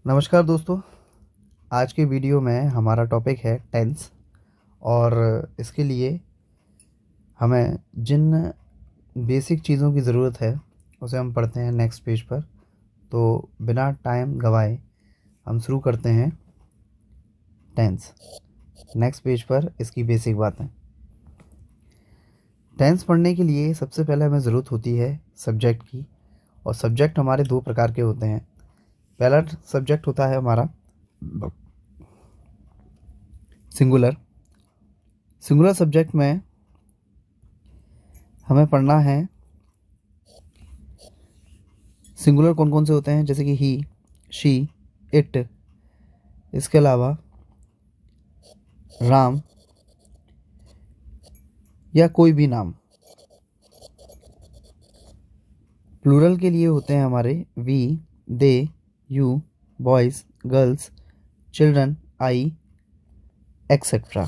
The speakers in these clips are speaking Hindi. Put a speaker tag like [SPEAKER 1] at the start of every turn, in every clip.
[SPEAKER 1] नमस्कार दोस्तों। आज के वीडियो में हमारा टॉपिक है टेंस और इसके लिए हमें जिन बेसिक चीज़ों की ज़रूरत है उसे हम पढ़ते हैं नेक्स्ट पेज पर। तो बिना टाइम गवाए हम शुरू करते हैं टेंस। नेक्स्ट पेज पर इसकी बेसिक बातें। टेंस पढ़ने के लिए सबसे पहले हमें ज़रूरत होती है सब्जेक्ट की, और सब्जेक्ट हमारे दो प्रकार के होते हैं। पहला सब्जेक्ट होता है हमारा सिंगुलर। सिंगुलर सब्जेक्ट में हमें पढ़ना है सिंगुलर कौन कौन से होते हैं, जैसे कि ही, शी, इट, इसके अलावा राम या कोई भी नाम। प्लूरल के लिए होते हैं हमारे we, they, you, boys, girls, children, I, etcetera.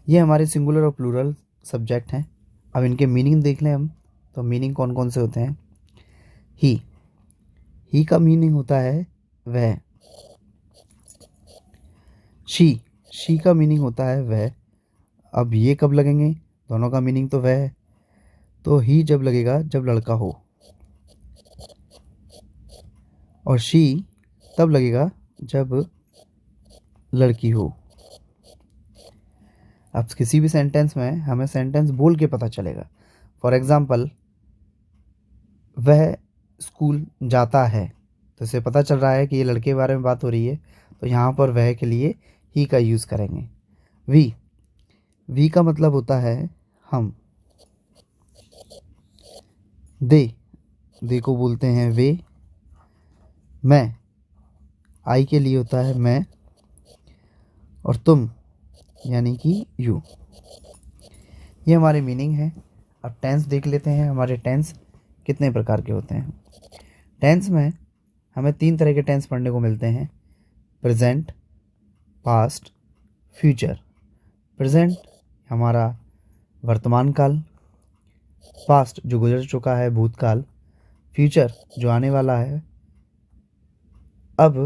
[SPEAKER 1] ये हमारे सिंगुलर और प्लूरल सब्जेक्ट हैं। अब इनके मीनिंग देख लें हम, तो मीनिंग कौन कौन से होते हैं। ही का मीनिंग होता है वह। शी का मीनिंग होता है वह। अब ये कब लगेंगे, दोनों का मीनिंग तो वह है, तो ही जब लगेगा जब लड़का हो, और शी तब लगेगा जब लड़की हो। अब किसी भी सेंटेंस में हमें सेंटेंस बोल के पता चलेगा। फॉर एग्ज़ाम्पल, वह स्कूल जाता है, तो इससे पता चल रहा है कि ये लड़के के बारे में बात हो रही है, तो यहाँ पर वह के लिए ही का यूज़ करेंगे। वी का मतलब होता है हम। दे को बोलते हैं वे। मैं, आई के लिए होता है मैं, और तुम यानी कि यू। ये हमारे मीनिंग है। अब टेंस देख लेते हैं, हमारे टेंस कितने प्रकार के होते हैं। टेंस में हमें 3 तरह के टेंस पढ़ने को मिलते हैं: प्रेजेंट, पास्ट, फ्यूचर। प्रेजेंट हमारा वर्तमान काल, पास्ट जो गुजर चुका है भूतकाल, फ्यूचर जो आने वाला है। अब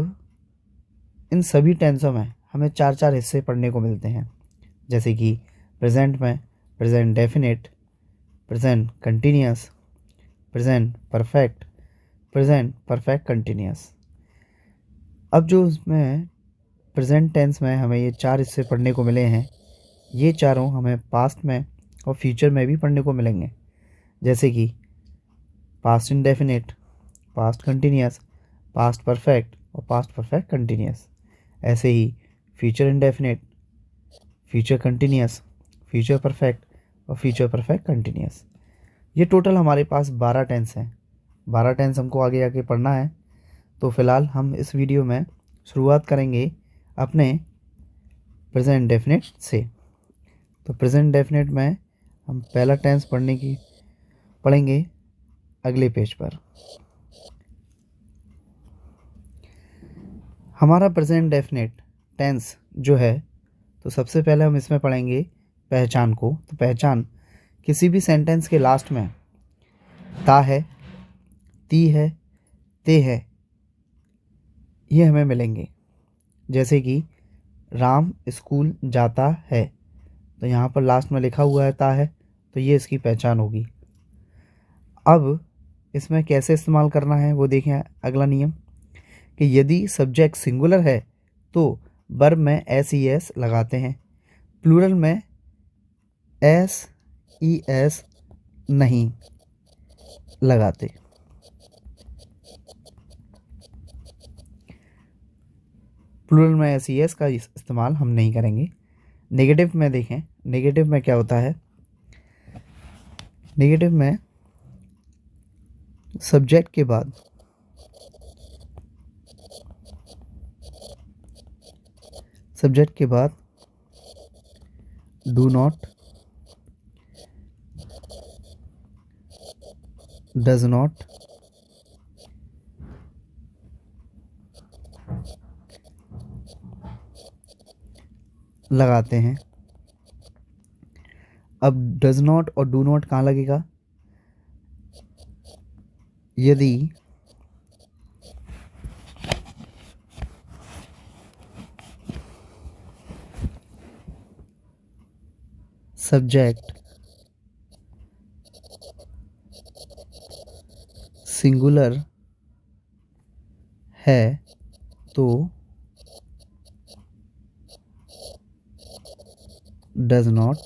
[SPEAKER 1] इन सभी टेंसों में हमें 4 हिस्से पढ़ने को मिलते हैं, जैसे कि प्रेजेंट में present definite, present continuous, present perfect, present perfect continuous. अब जो इसमें प्रेजेंट टेंस में हमें ये 4 हिस्से पढ़ने को मिले हैं, ये चारों हमें पास्ट में और फ्यूचर में भी पढ़ने को मिलेंगे, जैसे कि past indefinite, past continuous, past perfect और पास्ट परफेक्ट कंटिन्यूस। ऐसे ही future indefinite, future continuous, future perfect और फ्यूचर परफेक्ट कंटिन्यूस। ये टोटल हमारे पास 12 टेंस हैं। 12 टेंस हमको आगे आगे पढ़ना है। तो फ़िलहाल हम इस वीडियो में शुरुआत करेंगे अपने प्रेजेंट डेफिनेट से। तो प्रेजेंट डेफिनेट में हम पहला टेंस पढ़ेंगे अगले पेज पर। हमारा प्रेजेंट डेफिनेट टेंस जो है, तो सबसे पहले हम इसमें पढ़ेंगे पहचान को। तो पहचान किसी भी सेंटेंस के लास्ट में ता है, ती है, ते है, ये हमें मिलेंगे। जैसे कि राम स्कूल जाता है, तो यहाँ पर लास्ट में लिखा हुआ है ता है, तो ये इसकी पहचान होगी। अब इसमें कैसे इस्तेमाल करना है वो देखें। अगला नियम कि यदि सब्जेक्ट सिंगुलर है तो वर्ब में एस ई एस लगाते हैं, प्लूरल में एस ई एस नहीं लगाते। प्लूरल में एस ई एस का इस्तेमाल हम नहीं करेंगे। नेगेटिव में देखें, नेगेटिव में क्या होता है। नेगेटिव में सब्जेक्ट के बाद डू नॉट, डज नॉट, लगाते हैं। अब डज नॉट और डू नॉट कहाँ लगेगा? यदि सब्जेक्ट सिंगुलर है तो डज नॉट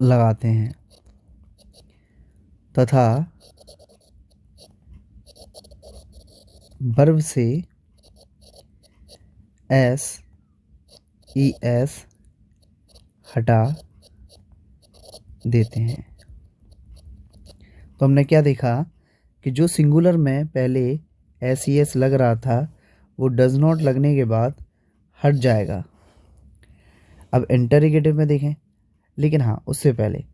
[SPEAKER 1] लगाते हैं तथा वर्ब से एस ई एस हटा देते हैं। तो हमने क्या देखा कि जो सिंगुलर में पहले एस ई एस लग रहा था वो डज नॉट लगने के बाद हट जाएगा। अब इंटरोगेटिव में देखें, लेकिन हाँ उससे पहले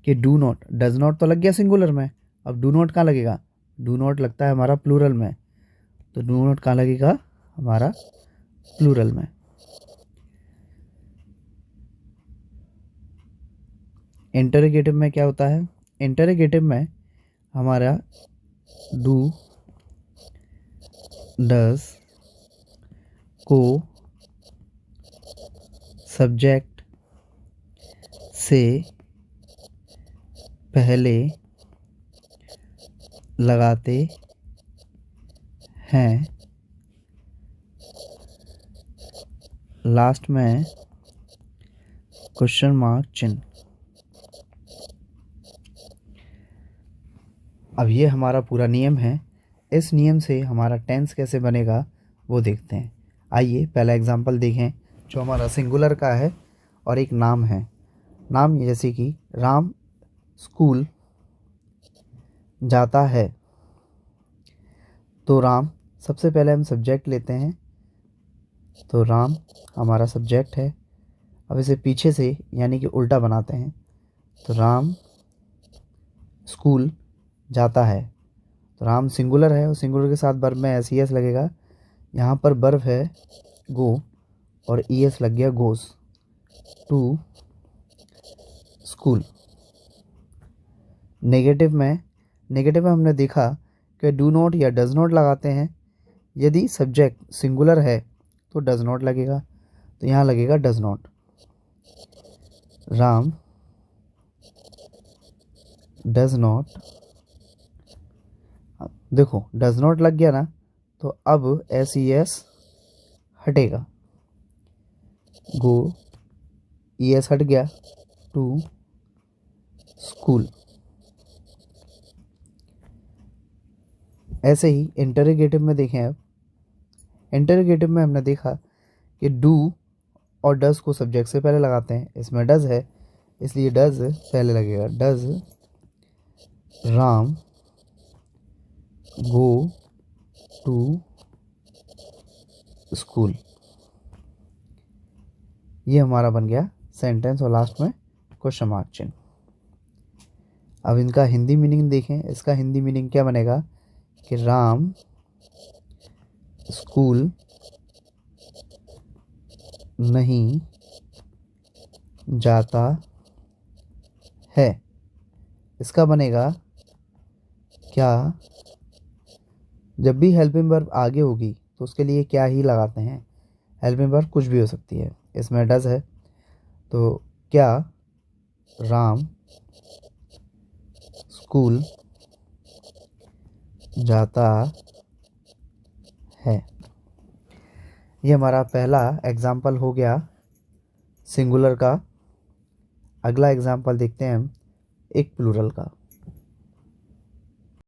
[SPEAKER 1] कि डू नॉट, डज नॉट तो लग गया सिंगुलर में, अब डू नॉट कहाँ लगेगा? डू नॉट लगता है हमारा प्लूरल में, तो डू नॉट कहाँ लगेगा? हमारा प्लूरल में। इंटरोगेटिव में क्या होता है? इंटरोगेटिव में हमारा डू, डज को सब्जेक्ट से पहले लगाते हैं, लास्ट में क्वेश्चन मार्क चिन्ह। अब ये हमारा पूरा नियम है। इस नियम से हमारा टेंस कैसे बनेगा वो देखते हैं। आइए पहला एग्जांपल देखें जो हमारा सिंगुलर का है और एक नाम है। नाम जैसे कि राम स्कूल जाता है, तो राम सबसे पहले हम सब्जेक्ट लेते हैं, तो राम हमारा सब्जेक्ट है। अब इसे पीछे से यानी कि उल्टा बनाते हैं, तो राम स्कूल जाता है, तो राम सिंगुलर है और सिंगुलर के साथ वर्ब में एस ई एस लगेगा। यहाँ पर वर्ब है गो और ई एस लग गया गोस टू स्कूल। नेगेटिव में हमने देखा कि डू नॉट या डज नॉट लगाते हैं। यदि सब्जेक्ट सिंगुलर है तो डज नॉट लगेगा, तो यहाँ लगेगा does not. Ram does not, देखो डज नॉट लग गया ना, तो अब एस ई एस हटेगा, गो ई एस हट गया, टू स्कूल। ऐसे ही इंटरोगेटिव में देखें। अब इंटरोगेटिव में हमने देखा कि डू और डज को सब्जेक्ट से पहले लगाते हैं। इसमें डज है इसलिए डज पहले लगेगा। Does Ram go to school. ये हमारा बन गया सेंटेंस और लास्ट में क्वेश्चन मार्क चिन्ह। अब इनका हिंदी मीनिंग देखें। इसका हिंदी मीनिंग क्या बनेगा कि राम स्कूल नहीं जाता है। इसका बनेगा क्या, जब भी हेल्पिंग वर्ब आगे होगी तो उसके लिए क्या ही लगाते हैं। हेल्पिंग वर्ब कुछ भी हो सकती है, इसमें डज है, तो क्या राम स्कूल जाता है। ये हमारा पहला एग्जाम्पल हो गया सिंगुलर का। अगला एग्जाम्पल देखते हैं हम एक प्लूरल का।